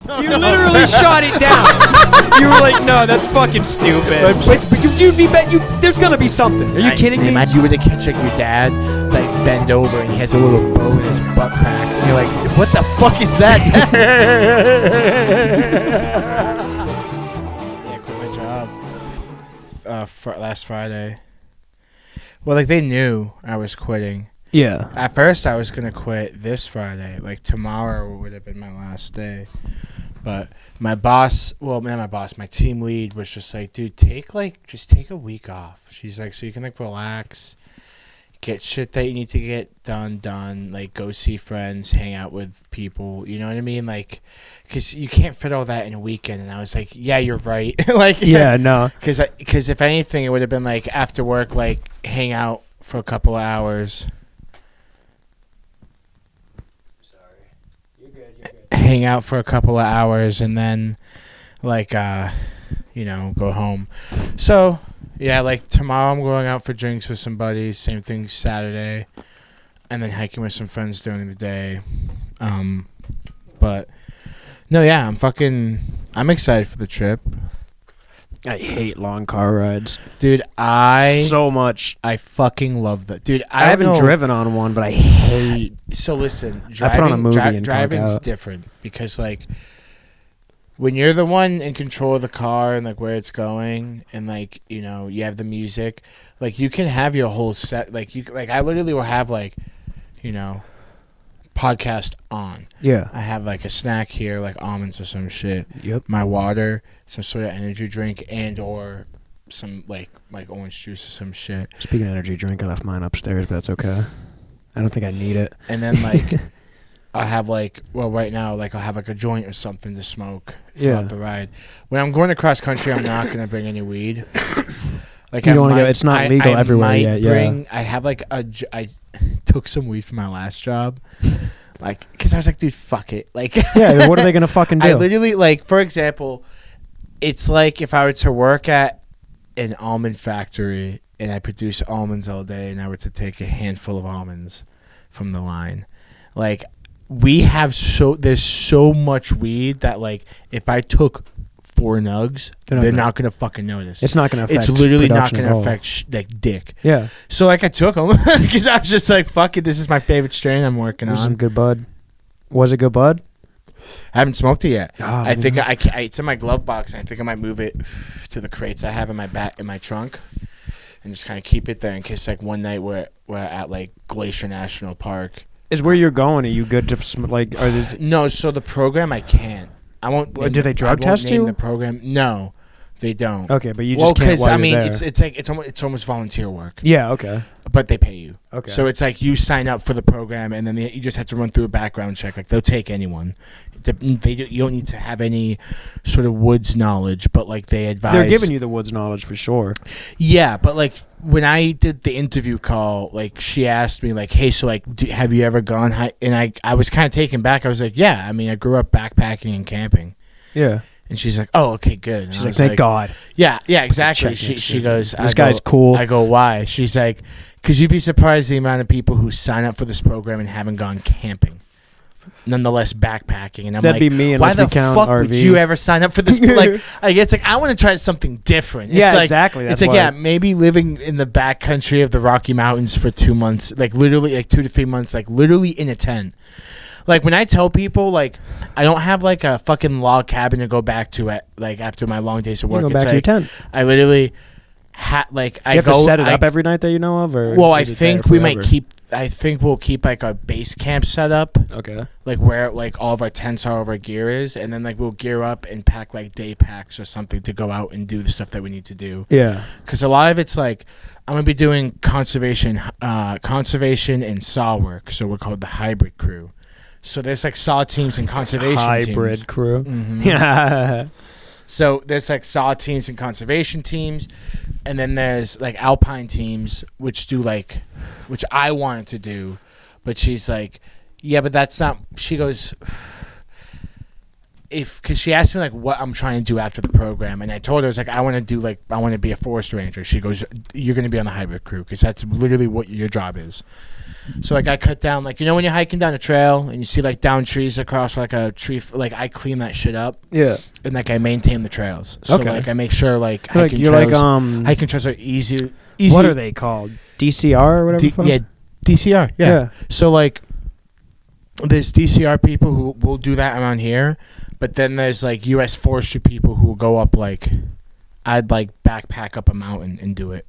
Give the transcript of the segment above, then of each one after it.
You literally shot it down. You were like, no, that's fucking stupid. There's gonna be something. Are you kidding me? You were to catch like your dad like bend over and he has a little bow in his butt crack, and you're like, what the fuck is that? I quit my job last Friday. Well, like they knew I was quitting. Yeah. At first, I was gonna quit this Friday. Like tomorrow would have been my last day. But my team lead was just like, dude, take a week off. She's like, so you can like relax, get shit that you need to get done, like go see friends, hang out with people. You know what I mean? Like, because you can't fit all that in a weekend. And I was like, yeah, you're right. Like, yeah, no. Because if anything, it would have been like after work, like hang out for a couple of hours. Hang out for a couple of hours and then like go home. So yeah, like tomorrow I'm going out for drinks with some buddies, same thing Saturday, and then hiking with some friends during the day. But no, yeah, I'm excited for the trip. I hate long car rides, dude. So much. I fucking love that, dude. I haven't driven on one, but I hate. So listen, I put on a movie and driving's different because like when you're the one in control of the car and like where it's going and like you have the music, like you can have your whole set. Like I literally will have like podcast on. Yeah. I have like a snack here, like almonds or some shit. Yep. My water, some sort of energy drink, and or some like orange juice or some shit. Speaking of energy drink, I left mine upstairs, but that's okay. I don't think I need it. And then like I have like right now like I'll have like a joint or something to smoke throughout the ride. When I'm going across country, I'm not gonna bring any weed. Like you don't want to go. It's not legal everywhere yet. Yeah. I have like I took some weed from my last job, like because I was like, dude, fuck it. Like, yeah. What are they gonna fucking do? I literally like, for example, it's like if I were to work at an almond factory and I produce almonds all day, and I were to take a handful of almonds from the line, like there's so much weed that like if I took 4 nugs, they're not gonna fucking notice. It's not gonna affect. It's literally not gonna affect like dick. Yeah. So like I took them because I was just like, fuck it, this is my favorite strain I'm working on. Some good bud. Was it good bud? I haven't smoked it yet. Oh, I think it's in my glove box, and I think I might move it to the crates I have in my trunk, and just kind of keep it there in case like one night we're at like Glacier National Park. Is where you're going? Are you good to like? No. So the program I can't. I won't. Do they drug test you? The program? No, they don't. Okay, but you just can't. Well, because I mean, it's almost volunteer work. Yeah. Okay. But they pay you. Okay. So it's like you sign up for the program, and then you just have to run through a background check. Like they'll take anyone. You don't need to have any sort of woods knowledge, but like they advise. They're giving you the woods knowledge for sure. Yeah, but like when I did the interview call, like she asked me like, "Hey, so like, have you ever gone?" And I was kind of taken back. I was like, "Yeah, I mean, I grew up backpacking and camping." Yeah. And she's like, "Oh, okay, good." And she's like, "Thank God." Yeah, exactly. She goes, "This guy's cool." I go, "Why?" She's like, "Because you'd be surprised the amount of people who sign up for this program and haven't gone camping, nonetheless backpacking." And I'm That'd like, be me. "Why the fuck RV. would you ever sign up for this?" like it's like I want to try something different. It's yeah, like, exactly. That's it's like maybe living in the backcountry of the Rocky Mountains for 2 months, like literally like 2 to 3 months, like literally in a tent. Like when I tell people like I don't have like a fucking log cabin to go back to at like after my long days of work. You go back to your tent. I literally you have to set it up every night that you know of, or well, I think we'll keep like our base camp set up. Okay. Like where like all of our tents are, all of our gear is, and then like we'll gear up and pack like day packs or something to go out and do the stuff that we need to do. Yeah. Because a lot of it's like I'm gonna be doing conservation and saw work, so we're called the hybrid crew. So there's like saw teams and conservation teams. Hybrid crew. Mm-hmm. Yeah. So there's like saw teams and conservation teams, and then there's like alpine teams, which I wanted to do, but she's like, yeah, but that's not. She goes, because she asked me like what I'm trying to do after the program, and I told her I was like I want to be a forest ranger. She goes, you're gonna be on the hybrid crew because that's literally what your job is. So like I cut down like when you're hiking down a trail and you see like down trees across like a tree like I clean that shit up. Yeah. And like I maintain the trails. So like I make sure like hiking trails are easy. What are they called? DCR or whatever? Yeah, DCR. Yeah. So like there's DCR people who will do that around here, but then there's like U.S. Forestry people who will go up like I'd like backpack up a mountain and do it.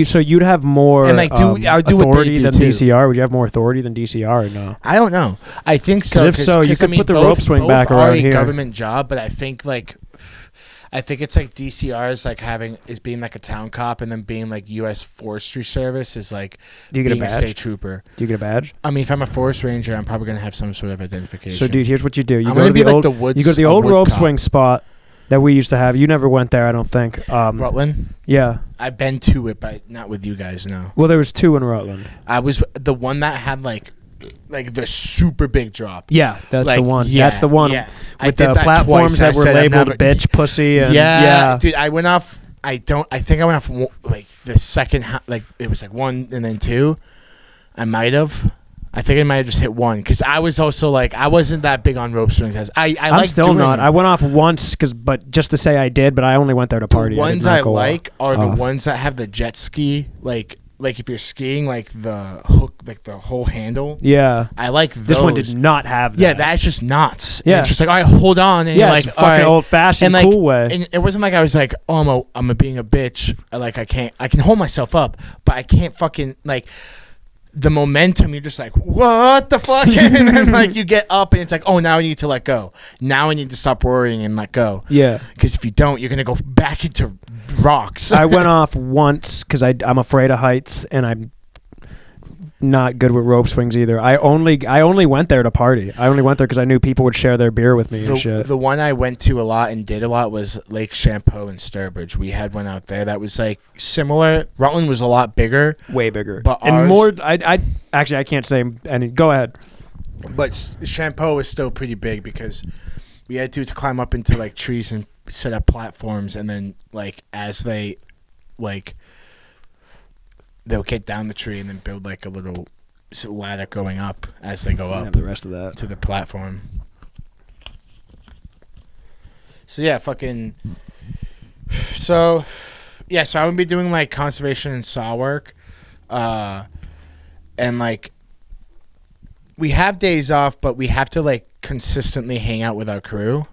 So you'd have more and like I'll do authority what they do than too. DCR. Would you have more authority than DCR or no? I don't know. I think so. If so, you could put the rope swing back around here. Both are a government job, but I think it's like DCR is being like a town cop, and then being like U.S. Forestry Service is like being a state trooper. Do you get a badge? I mean, if I'm a forest ranger, I'm probably gonna have some sort of identification. So, dude, here's what you do: you I'm go to be the like the woods. You go to the old rope cop. swing spot that we used to have. You never went there, I don't think. Rutland. Yeah, I've been to it, but not with you guys. No. Well, there was 2 in Rutland. I was the one that had like the super big drop. Yeah, that's like, the one. Yeah, that's the one with the twice, platforms that were labeled "bitch," "pussy," and yeah. Dude, I went off. I think I went off like the second. Like it was like 1 and then 2. I might have. I think I might have just hit 1 because I was also like I wasn't that big on rope swings. I'm like still not. I went off once but just to say I did, but I only went there to party. The ones I like are the ones that have the jet ski like if you're skiing like the hook like the whole handle. Yeah, I like those. This one did not have that. Yeah, that's just nuts. Yeah, and it's just like all right, hold on. And yeah, like, it's a fucking old fashioned cool way. And it wasn't like I was like, oh, I'm being a bitch. Like I can hold myself up, but I can't fucking like. The momentum, you're just like, what the fuck? And then like you get up and it's like, oh, now I need to let go. Now I need to stop worrying and let go. Yeah. Because if you don't, you're going to go back into rocks. I went off once because I'm afraid of heights and I'm not good with rope swings either. I only went there to party. I only went there because I knew people would share their beer with me and shit. The one I went to a lot and did a lot was Lake Champeau in Sturbridge. We had one out there that was like similar. Rutland was a lot bigger, way bigger, but and more. I can't say any. Go ahead. But Champeau was still pretty big because we had to climb up into like trees and set up platforms, and then like as they like. They'll get down the tree and then build like a little ladder going up as they go up. Have the rest of that to the platform. So yeah, So I'm gonna be doing like conservation and saw work, and like we have days off, but we have to like consistently hang out with our crew.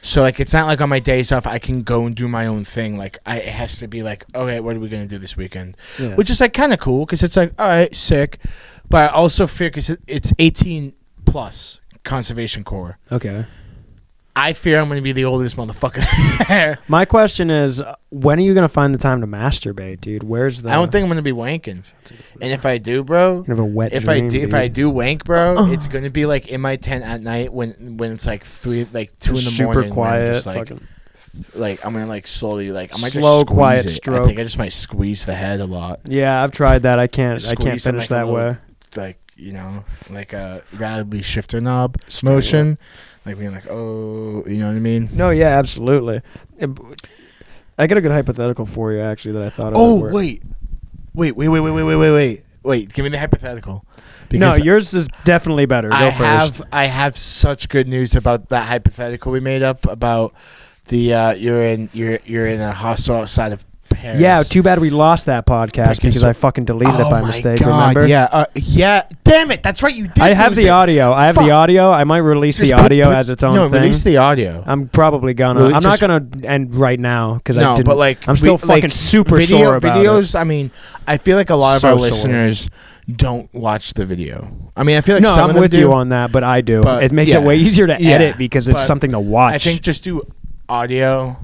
So, like, it's not like on my days off I can go and do my own thing. Like, it has to be like, okay, what are we going to do this weekend? Yeah. Which is, like, kind of cool because it's like, all right, sick. But I also fear because it's 18-plus Conservation Corps. Okay. I fear I'm going to be the oldest motherfucker. My question is, when are you going to find the time to masturbate, dude? Where's the... I don't think I'm going to be wanking. And if I do, bro... You have a wet if dream, if I do wank, bro, it's going to be like in my tent at night when it's like 2 in the morning. Super quiet. Just like I'm going to like slowly like... I might slow, just squeeze quiet it. stroke. I think I just might squeeze the head a lot. Yeah, I've tried that. I can't finish like that way. Like, like a radically shifter knob motion. Like being like, oh, you know what I mean? No, yeah, absolutely. I got a good hypothetical for you, actually, that I thought of. Oh, wait. Give me the hypothetical. No, yours is definitely better. Go first. I have such good news about that hypothetical we made up about the you're in a hostel outside of Paris. Yeah, too bad we lost that podcast because I fucking deleted it by mistake. God, remember? Yeah. Damn it, that's right. You did. I have the audio. I might release the audio as its own thing. No, release the audio. I'm probably gonna. I'm not gonna end right now because I didn't. But like, I'm still fucking super sore about videos. It. I mean, I feel like a lot of our listeners don't watch the video. I mean, I feel like some of them I'm with you on that, but I do. But it makes it way easier to edit because it's something to watch. I think just do audio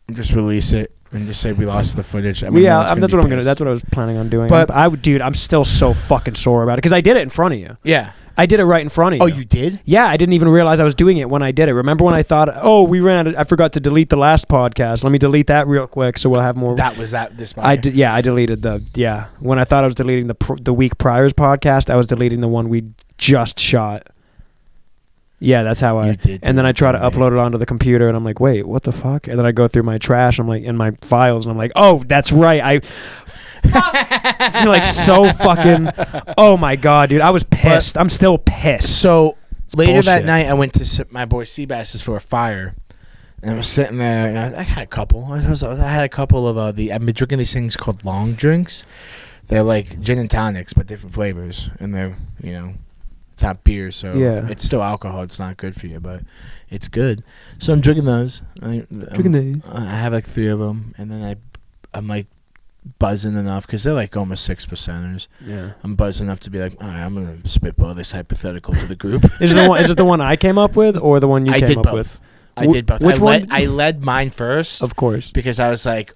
and just release it. And just say we lost the footage. I mean, that's what I'm gonna. That's what I was planning on doing. But I'm still so fucking sore about it because I did it in front of you. Yeah, I did it right in front of you. Oh, you did? Yeah, I didn't even realize I was doing it when I did it. Remember when I thought, I forgot to delete the last podcast. Let me delete that real quick so we'll have more. This one. I deleted when I thought I was deleting the week prior's podcast. I was deleting the one we just shot. Yeah, that's how You did and then I try to do it. upload it onto the computer, and I'm like, wait, what the fuck? And then I go through my trash, I'm like, in my files, and I'm like, oh, that's right. You're like so fucking. Oh my god, dude, I was pissed. I'm still pissed. So later that bullshit. night, I went to my boy Seabass's for a fire, and I was sitting there, and I had a couple. I had a couple of I've been drinking these things called long drinks. They're like gin and tonics, but different flavors, and they're it's not beer, so it's still alcohol. It's not good for you, but it's good. So I'm drinking those. I have like 3 of them, and then I'm like buzzing enough because they're like almost 6%ers. Yeah, I'm buzzing enough to be like, all right, I'm gonna spitball this hypothetical to the group. Is it the one I came up with, or the one you came up with? I did both. Which one? I led mine first, Of course. because I was like,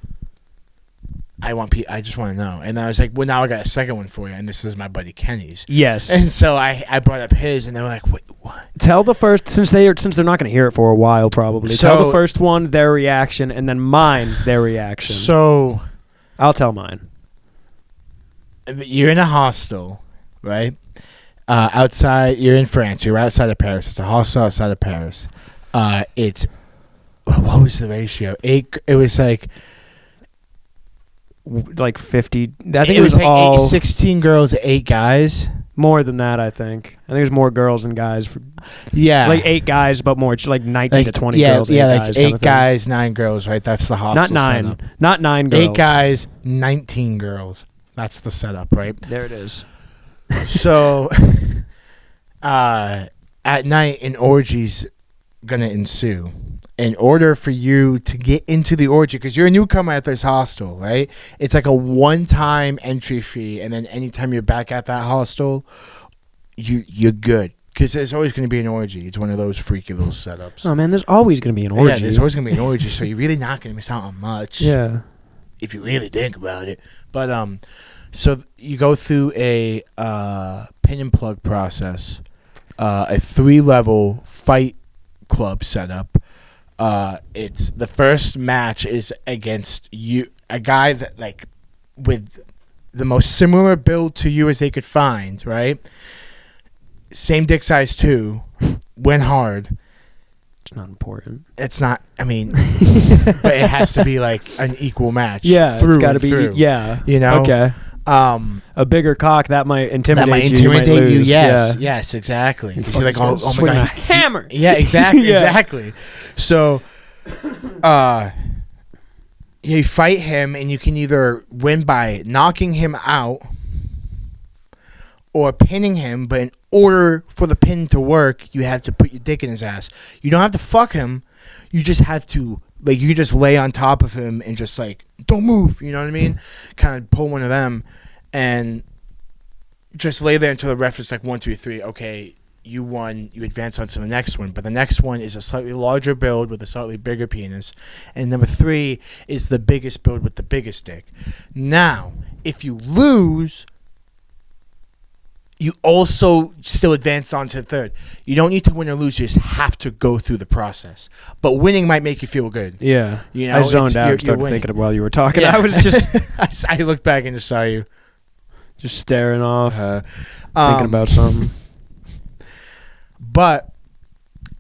I just want to know, and I was like, well, now I got a second one for you, and this is my buddy Kenny's. Yes. And so I brought up his, and they were like, wait, what? Tell the first, since they're not going to hear it for a while, probably. So- Tell the first one their reaction, and then mine their reaction. So I'll tell mine. you're in a hostel, right? Outside, you're in France. You're outside of Paris. It's a hostel outside of Paris. It's what was the ratio? 8. It was like 50. I think it was like all 16 girls, 8 guys. more than that. I think it was more girls than guys. Yeah, Like 8 guys, but more like 19 to 20 girls. Yeah, 8 like guys 8 guys, 9 girls. Right, that's the hostel. Not 9. setup. Not 9 girls. 8 guys, 19 girls. That's the setup, right? There it is. So, at night, an orgy's gonna ensue. In order for you to get into the orgy, because you're a newcomer at this hostel, right? It's like a one-time entry fee, and then anytime you're back at that hostel, you're good. Because there's always going to be an orgy. It's one of those freaky little setups. Oh man, there's always going to be an orgy. Yeah, there's always going to be an orgy, so you're really not going to miss out on much. Yeah. If you really think about it. But so you go through a pin and plug process, a 3-level fight club setup. It's the first match is against you, a guy that like with the most similar build to you as they could find, right? Same dick size too, went hard. It's not important. It's not. I mean, but it has to be like an equal match. Yeah, through it's got to and be. through, Yeah. you know. Okay. A bigger cock that might intimidate you. You might lose. Yes, Yeah. yes, exactly. You Because you're like, oh my swing a god, hammer. Yeah, exactly, Yeah. exactly. So, you fight him, and you can either win by knocking him out or pinning him. But in order for the pin to work, you have to put your dick in his ass. You don't have to fuck him. You just have to, like, you just lay on top of him and just like, don't move. You know what I mean? Kind of pull one of them and just lay there until the ref is like 1, 2, 3. Okay, you won. You advance on to the next one. But the next one is a slightly larger build with a slightly bigger penis. And number 3 is the biggest build with the biggest dick. Now, if you lose, you also still advance on to the third. You don't need to win or lose. You just have to go through the process. But winning might make you feel good. Yeah. You know, I zoned it's- out you're and started winning. thinking of while you were talking. Yeah. I was just I looked back and just saw you. just staring off, thinking Um, about something. But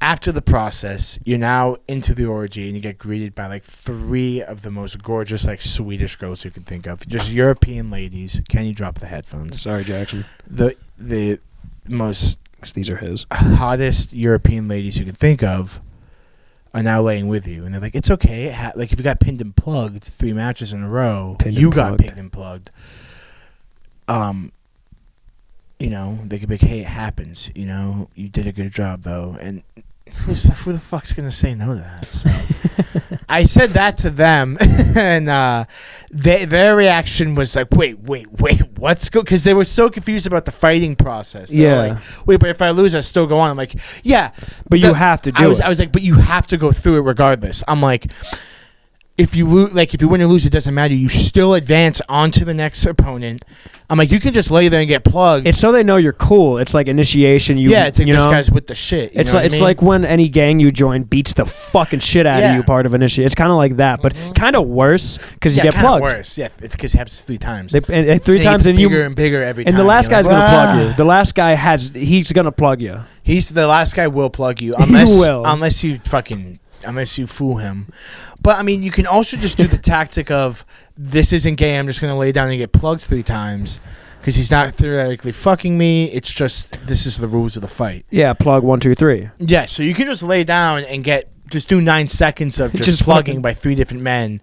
after the process, you're now into the orgy, and you get greeted by like 3 of the most gorgeous, like Swedish girls you can think of. Just European ladies. Can you drop the headphones? Sorry, Jackson. The most 'Cause these are his. hottest European ladies you can think of are now laying with you, and they're like, "It's okay. Like if you got pinned and plugged 3 matches in a row, Pinned you and got plugged. pinned and plugged." You know, they could be like, "Hey, it happens. You know, you did a good job, though." And who the fuck's gonna say no to that? So I said that to them, and their reaction was like, "Wait, what's go?" Because they were so confused about the fighting process. They were like, wait, but if I lose, I still go on. I'm like, yeah, But you have to do it. I was like, but you have to go through it regardless. I'm like, if you lose, like if you win or lose, it doesn't matter. You still advance onto the next opponent. I'm like, you can just lay there and get plugged. It's so they know you're cool. It's like initiation. It's like this guy's with the shit. It's like when any gang you join beats the fucking shit out of you. Part of initiation. It's kind of like that, but kind of worse because you get plugged. Worse. Yeah, it's because it happens 3 times. Three times, and bigger and bigger every time. And the last guy's gonna plug you. The last guy he's gonna plug you. The last guy will plug you unless you fool him. But I mean, you can also just do the tactic of, this isn't gay, I'm just going to lay down and get plugged 3 times because he's not theoretically fucking me. It's just, this is the rules of the fight. Yeah, plug 1, 2, 3. Yeah, so you can just lay down and just do 9 seconds of just plugging by 3 different men,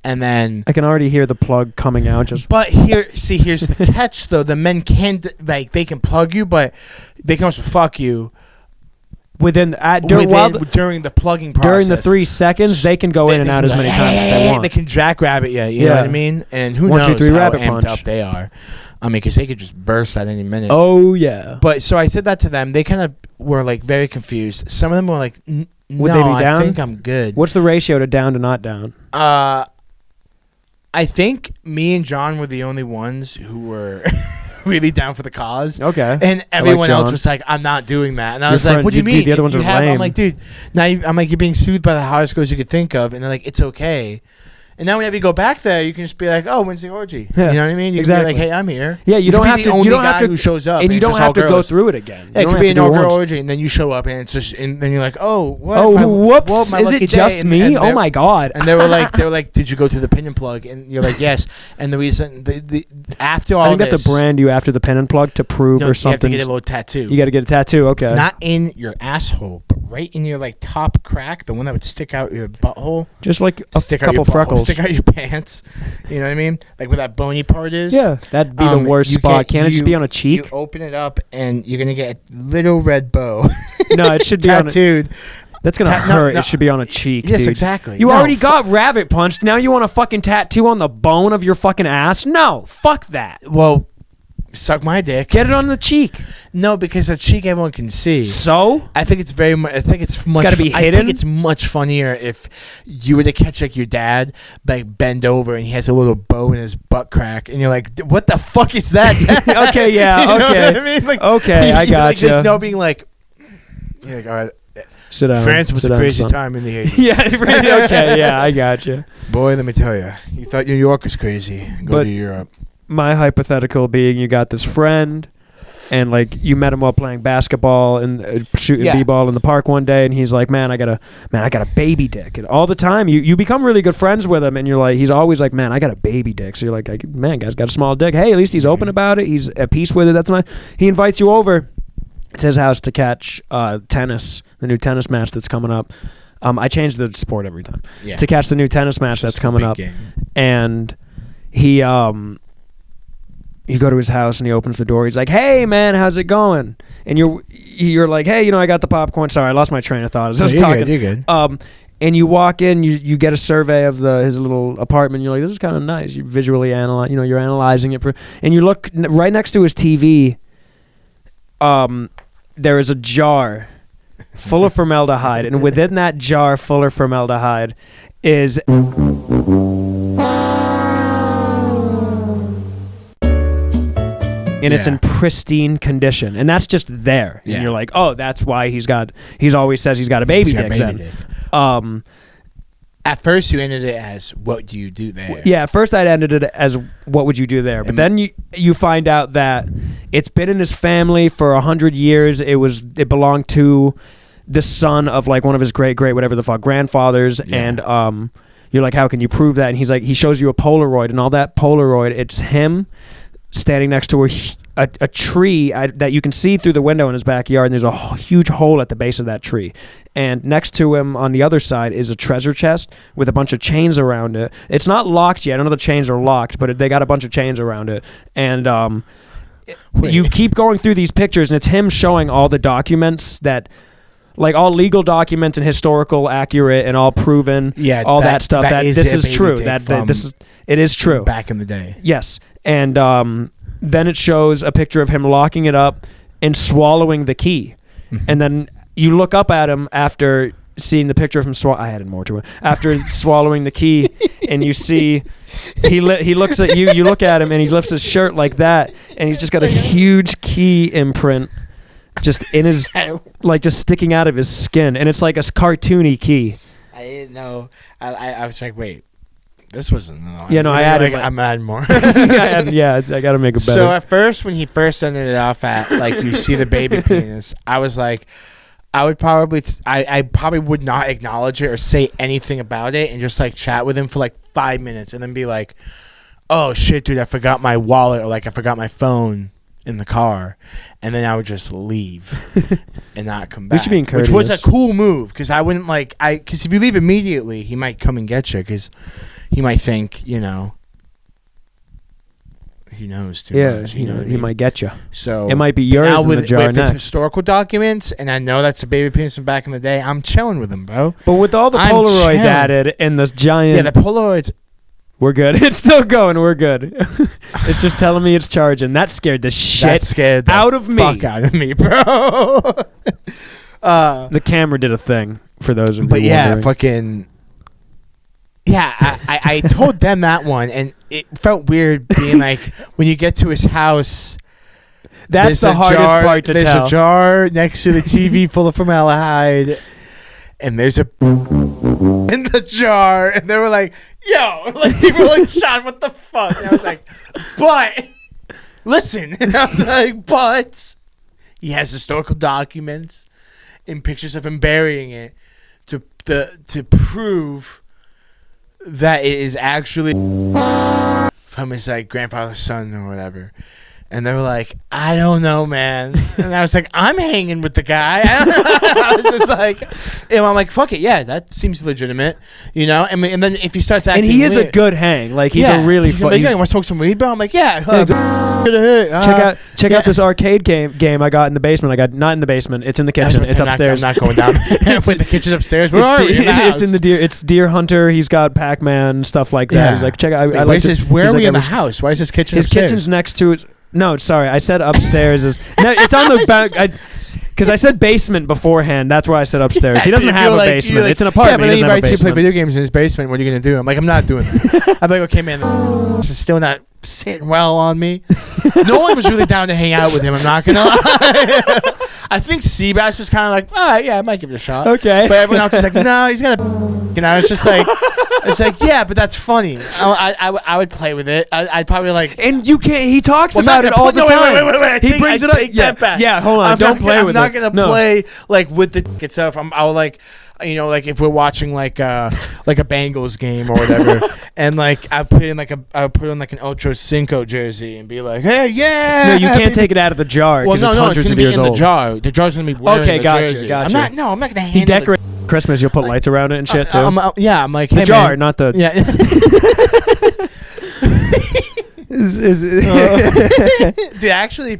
and then I can already hear the plug coming out. But here's the catch though: the men can't, like, they can plug you, but they can also fuck you. During the plugging process. During the 3 seconds, they can go in and out as many times as they want. They can jackrabbit you, you know what I mean? And who knows 1, 2, 3 how rabbit amped punch. up they are. I mean, because they could just burst at any minute. Oh, yeah. But so I said that to them. They kind of were, like, very confused. Some of them were like, no, Would they be down? I think I'm good. What's the ratio to down to not down? I think me and John were the only ones who were... really down for the cause. Okay. And everyone else was like, I'm not doing that. And I was like, what do you mean? The other ones are lame. I'm like, dude, I'm like, you're being soothed by the hottest girls you could think of. And they're like, it's okay. And now whenever you go back there, you can just be like, "Oh, when's the orgy?" Yeah, you know what I mean? You can be like, "Hey, I'm here." Yeah, you don't have to. You don't have to. Who shows up? And you don't have to go through it again. Yeah, it could be an all-girl orgy, and then you show up, and it's just, and then you're like, "Oh, what? Oh, whoops! Well, my is it just me? Oh my god!" And they were like, "Did you go through the pin and plug?" And you're like, "Yes." And the reason, after all, I think they have to brand you after the pin and plug to prove or something. You have to get a little tattoo. You got to get a tattoo. Okay. Not in your asshole, but right in your like top crack, the one that would stick out your butthole. Just like a couple freckles. Stick out your pants. You know what I mean? Like where that bony part is. Yeah, that'd be the worst spot. Can't it just be on a cheek? You open it up and you're gonna get a little red bow. No, it should be tattooed. That's gonna hurt. No. It should be on a cheek. Yes, dude. Exactly. You already got rabbit punched. Now you want a fucking tattoo on the bone of your fucking ass? No, fuck that. Well, suck my dick. Get it on the cheek. No, because the cheek everyone can see. So I think it's very much. I think it's much. Gotta be hidden. I think it's much funnier if you were to catch like your dad, like bend over and he has a little bow in his butt crack, and you're like, "What the fuck is that?" Okay, yeah, you know okay. what I mean? Like, okay, I got like, you. There's no being like, you're like, all right. Sit down. France was a crazy time in the 80s. Yeah, okay, yeah, I got you. Boy, let me tell you, you thought New York was crazy. Go to Europe. My hypothetical being, you got this friend, and like you met him while playing basketball and shooting b-ball in the park one day, and he's like, man, I got a baby dick. And all the time, you become really good friends with him, and you're like, he's always like, man, I got a baby dick. So you're like, man, guy's got a small dick. Hey, at least he's open about it. He's at peace with it. That's nice. He invites you over to his house to catch tennis, the new tennis match that's coming up. I change the sport every time. Yeah. To catch the new tennis match that's coming up. Game. And he you go to his house and he opens the door. He's like, "Hey man, how's it going?" And you're like, "Hey, I got the popcorn." Sorry, I lost my train of thought as I was talking. You're good. And you walk in, you get a survey of his little apartment. You're like, "This is kind of nice." You visually analyze, you're analyzing it, and you look right next to his TV. There is a jar full of formaldehyde, and within that jar full of formaldehyde is it's in pristine condition, and that's just there. And you're like, oh, that's why he's always says he's got a baby dick then. At first you ended it as, what do you do there? Yeah, at first I'd ended it as, what would you do there? But then you find out that it's been in his family for 100 years. It belonged to the son of like one of his great whatever the fuck grandfathers, and you're like, how can you prove that? And he's like, he shows you a Polaroid, and all that Polaroid, it's him standing next to a tree that you can see through the window in his backyard, and there's a huge hole at the base of that tree. And next to him on the other side is a treasure chest with a bunch of chains around it. It's not locked yet. None of the chains are locked, but they got a bunch of chains around it. And you keep going through these pictures, and it's him showing all the documents that, like all legal documents and historical accurate and all proven, all that stuff. That this is true. It is true. Back in the day. Yes. And then it shows a picture of him locking it up and swallowing the key. Mm-hmm. And then you look up at him after seeing the picture of him I added more to it after swallowing the key, and you see he looks at you. You look at him, and he lifts his shirt like that, and he's just got a huge key imprint just in his like just sticking out of his skin, and it's like a cartoony key. I didn't know. I was like, wait. This wasn't. I added. I'm adding more. I gotta make it better. So at first, when he first ended it off at like you see the baby penis, I was like, I would probably, I probably would not acknowledge it or say anything about it and just like chat with him for like 5 minutes and then be like, oh shit, dude, I forgot my wallet or like I forgot my phone in the car, and then I would just leave and not come back. We should be encouraged. Which was a cool move because I wouldn't like because if you leave immediately, he might come and get you because he might think he knows too much. Yeah, he might get you. So it might be yours in the jar if next. it's historical documents, and I know that's a baby penis from back in the day, I'm chilling with him, bro. But with all the Polaroids added and this giant, the Polaroids. We're good. It's still going. We're good. It's just telling me it's charging. That scared the shit out of me. Fuck out of me, bro. The camera did a thing for those of you. But yeah, wondering. fucking. Yeah, I told them that one, and it felt weird being like, when you get to his house. That's the hardest part to tell. There's a jar next to the TV full of formaldehyde, and there's a in the jar, and they were like, yo, like people were like, Sean, what the fuck? And I was like, but listen, and I was like, but he has historical documents and pictures of him burying it to prove that it is actually from his like grandfather's son or whatever. And they were like, I don't know, man. And I was like, I'm hanging with the guy. I was just like, and I'm like, fuck it, yeah, that seems legitimate, And then if he starts acting, and he is weird, a good hang, like he's a really fun. You want to smoke some weed, bro? I'm like, yeah. Check out this arcade game I got in the basement. I got not in the basement. It's in the kitchen. It's upstairs. I'm not going down. Wait, the kitchen's upstairs. Where are we? It's in the Deer. It's Deer Hunter. He's got Pac-Man stuff like that. Yeah. He's like, check out. Where are we in the house? Why is his kitchen? His kitchen's next to it. No, sorry. I said upstairs it's on the back. Because I said basement beforehand. That's why I said upstairs. He doesn't have a basement. It's an apartment. Yeah, but then he invites you to play video games in his basement. What are you going to do? I'm like, I'm not doing that. I'm like, okay, man, this is still not sitting well on me. No one was really down to hang out with him. I'm not going to lie. I think Seabass was kind of like, all right, yeah, I might give it a shot. Okay. But everyone else was like, no, he's going to... It's just like... It's like, yeah, but that's funny. I would play with it. I'd probably like... And you can't... He talks about it all the time. Wait. He brings it up. That back. Yeah, hold on. Don't play with it. I'm not going to play like with the itself. I'll like... like if we're watching like a Bengals game or whatever, and like I put in like an Ocho Cinco jersey and be like, hey, yeah. No, you can't take it out of the jar. Well, no, it's hundreds gonna be in old. the jar. The jar's gonna be wearing the jersey. Gotcha. I'm not gonna handle. He decorates Christmas. You'll put lights around it and shit too. I'm like, the hey, jar, man. not the. Yeah. Dude, actually,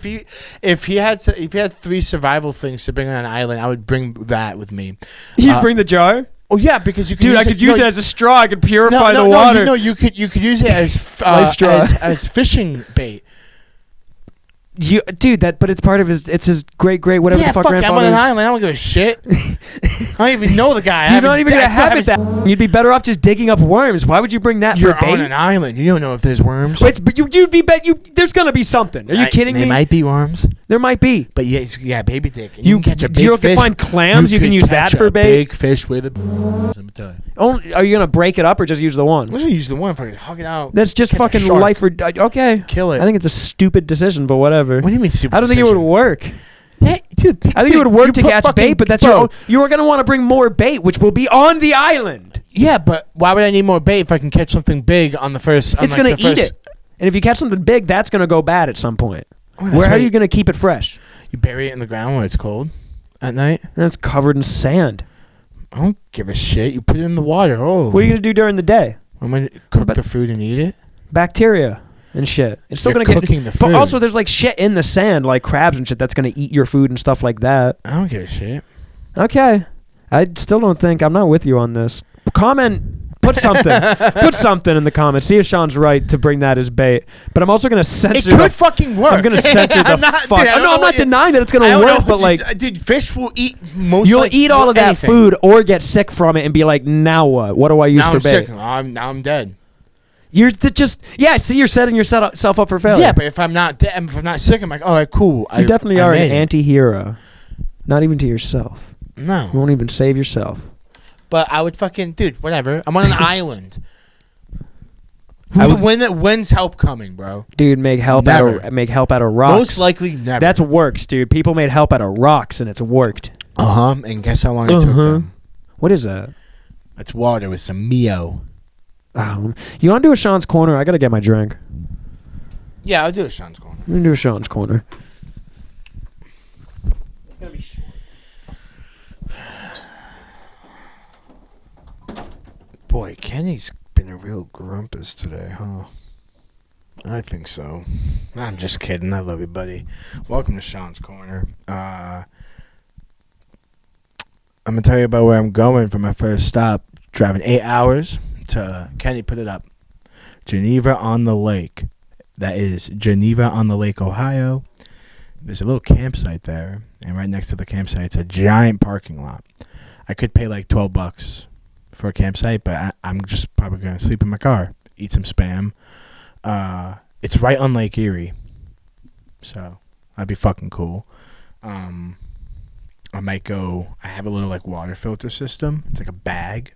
if he had 3 survival things to bring on an island, I would bring that with me. You bring the jar? Oh yeah, because you can. Dude, I could use it as a straw. I could purify the water. No, you could use it as as fishing bait. But it's part of his. It's his great whatever the fuck grandfather. I'm on an island. I don't give a shit. I don't even know the guy. You're not even gonna have that. You'd be better off just digging up worms. Why would you bring that for bait? You're on an island. You don't know if there's worms. But you'd be there's gonna be something. Are you kidding me? There might be worms. There might be. But yeah, baby dick. You can catch a big fish. You can find clams. You can use that for bait. Big fish with a. Let me tell you. Are you gonna break it up or just use the one? I'm gonna use the one. Fucking hug it out. That's just fucking life or okay. Kill it. I think it's a stupid decision, but whatever. What do you mean stupid? I don't think it would work. Hey, dude, I think it would work to catch bait, but you are gonna want to bring more bait, which will be on the island. Yeah, but why would I need more bait if I can catch something big on the first? It's gonna eat it, and if you catch something big, that's gonna go bad at some point. How are you gonna keep it fresh? You bury it in the ground where it's cold at night. And it's covered in sand. I don't give a shit. You put it in the water. Oh, what are you gonna do during the day? I'm gonna cook the food and eat it. Bacteria and shit. It's still gonna cooking the food. But also, there's like shit in the sand, like crabs and shit, that's gonna eat your food and stuff like that. I don't give a shit. Okay, I still don't think I'm not with you on this. Comment Put something in the comments. See if Sean's right to bring that as bait. But I'm also gonna censor. It could fucking work. I'm gonna censor the fuck. Dude, I'm not denying that it's gonna work, but like, dude, fish will eat most. You'll eat all of that food or get sick from it and be like, now what? What do I use now for I'm bait? sick. Now I'm dead. You're see, you're setting yourself up for failure. Yeah, but if I'm not dead, if I'm not sick, I'm like, all right, cool. You definitely are an anti-hero. Not even to yourself. No. You won't even save yourself. But I would fucking, dude, whatever. I'm on an island. When's help coming, bro? Dude, make help out of rocks. Most likely never. That's worked, dude. People made help out of rocks, and it's worked. And guess how long it took them? What is that? It's water with some Mio. You want to do a Sean's Corner? I got to get my drink. Yeah, I'll do a Sean's Corner. I'm going to do a Sean's Corner. It's going to be short. Boy, Kenny's been a real grumpus today, huh? I think so. I'm just kidding. I love you, buddy. Welcome to Sean's Corner. I'm going to tell you about where I'm going for my first stop. Driving 8 hours to, Kenny, put it up, Geneva on the Lake. That is Geneva on the Lake, Ohio. There's a little campsite there, and right next to the campsite, it's a giant parking lot. I could pay like $12 for a campsite, but I'm just probably going to sleep in my car, eat some Spam. It's right on Lake Erie, so that'd be fucking cool. I might go, I have a little like water filter system. It's like a bag,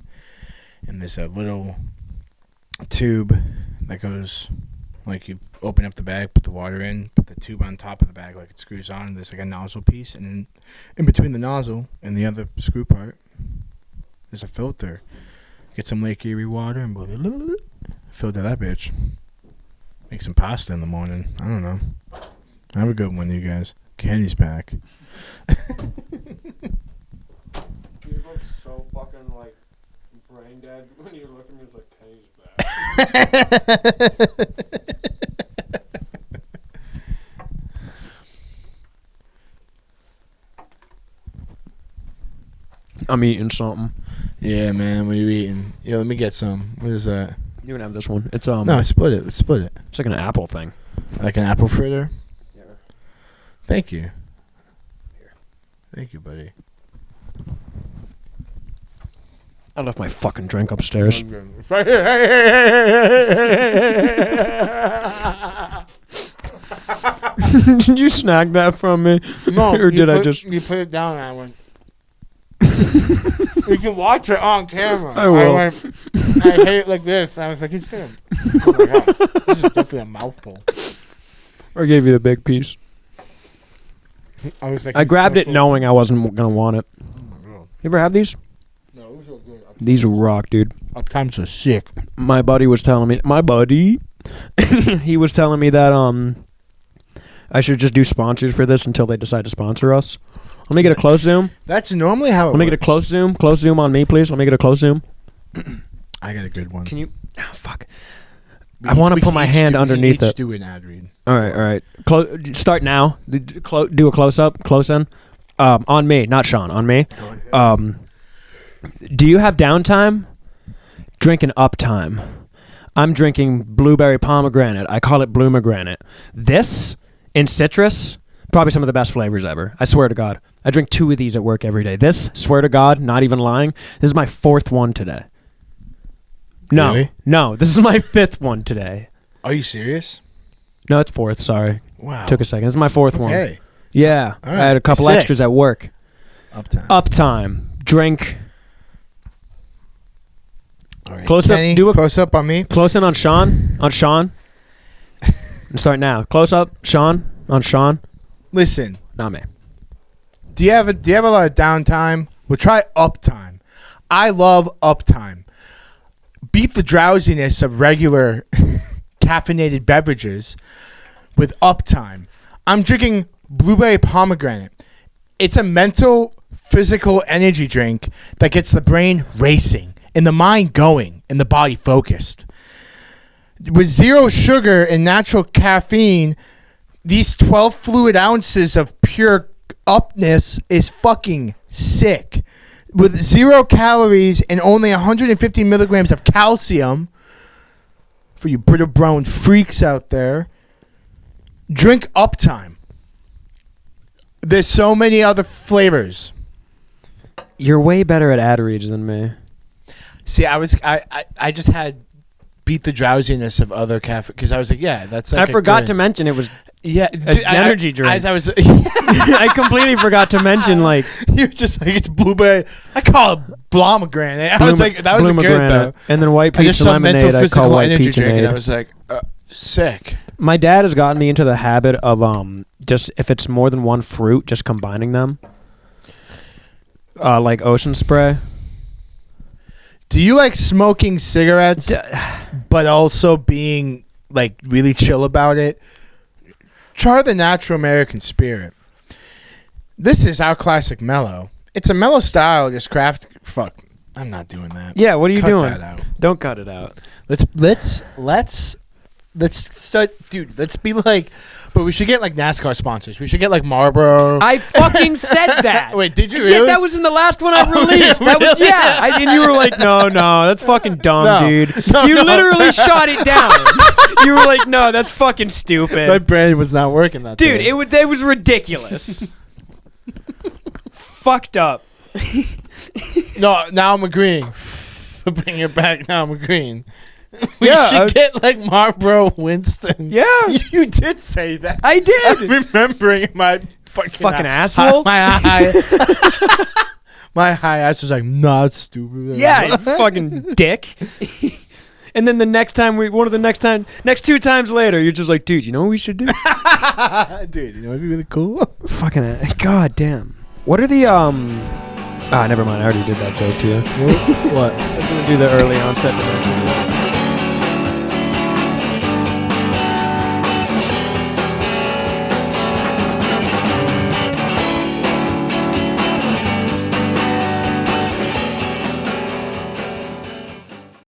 and there's a little tube that goes, like, you open up the bag, put the water in, put the tube on top of the bag, like it screws on, and there's like a nozzle piece, and in between the nozzle and the other screw part, there's a filter. Get some Lake Erie water and filter that bitch. Make some pasta in the morning. I don't know. Have a good one, you guys. Kenny's back. You look so fucking like brain dead when you look at me. It's like Kenny's back. I'm eating something. Yeah, man. What are you eating? Yeah, let me get some. What is that? You can have this one. It's No, split it. Split it. It's like an apple thing. Like an apple fritter? Yeah. Thank you. Here. Thank you, buddy. I left my fucking drink upstairs. It's right here. Did you snag that from me? No. Or did I just... You put it down and I went... You can watch it on camera. I will. I hate it like this. I was like, he's gonna... Oh my God. This is definitely a mouthful. Or gave you the big piece. I was like... I grabbed it knowing I wasn't going to want it. Oh my God. You ever have these? No, those are good. These rock, dude. Uptimes are sick. My buddy was telling me... he was telling me that I should just do sponsors for this until they decide to sponsor us. Let me get a close zoom. That's normally how it works. Let me get a close zoom. Close zoom on me, please. Let me get a close zoom. I got a good one. Can you... Oh, fuck. I want to put my hand underneath it. Do an ad read. All right. Start now. Do a close-up, close-in. On me, not Sean. On me. Do you have downtime? Drink an uptime. I'm drinking blueberry pomegranate. I call it bloomergranate. This, in citrus, probably some of the best flavors ever. I swear to God. I drink 2 of these at work every day. This, swear to God, not even lying, this is my 4th one today. No, really? No, this is my 5th one today. Are you serious? No, it's 4th, sorry. Wow. Took a second. This is my 4th one. Okay. Yeah. All right. I had a couple extras at work. Uptime. Drink. All right. Close Kenny, up. Do a close up on me. Close in on Sean. And start now. Close up, Sean. On Sean. Listen. Not me. Do you have a lot of downtime? We'll try uptime. I love uptime. Beat the drowsiness of regular caffeinated beverages with uptime. I'm drinking blueberry pomegranate. It's a mental, physical energy drink that gets the brain racing and the mind going and the body focused. With 0 sugar and natural caffeine, these 12 fluid ounces of pure upness is fucking sick. with 0 calories and only 150 milligrams of calcium. For you Brita Brown freaks out there, drink Uptime. There's so many other flavors. You're way better at ad reads than me. See, I just had beat the drowsiness of other cafe because I was like, yeah, that's like I forgot to mention it was energy drink. As I was, I completely forgot to mention like you're just like it's blueberry. I call it pomegranate. I was like, that was good though. And then white peach I just saw lemonade. mental I physical call white energy peach drink, and I lemonade. was like, sick. My dad has gotten me into the habit of just if it's more than one fruit, just combining them. Like Ocean Spray. Do you like smoking cigarettes, but also being like really chill about it? Try the Natural American Spirit. This is our classic mellow. It's a mellow style, just craft. Fuck, I'm not doing that. Yeah, what are you Cut doing? that out. Don't cut it out. Let's start, dude. Let's be like, but we should get like NASCAR sponsors. We should get like Marlboro. I fucking said that. Wait, did you really? Yeah, that was in the last one I released. That was and you were like, no, that's fucking dumb, dude. You literally shot it down. You were like, no, that's fucking stupid. My brain was not working that dude. day. It was ridiculous. Fucked up. No, now I'm agreeing. Bring it back. Now I'm agreeing. We Yeah, should get like Marlboro Winston. Yeah. You did say that. I did. I'm remembering my fucking asshole. My high ass was like, nah, it's stupid. Yeah, you fucking dick. And then the next two times later, you're just like, dude, you know what we should do? Dude, you know what'd be really cool? Fucking god damn. What are the never mind. I already did that joke to you. What? I'm gonna do the early onset dementia.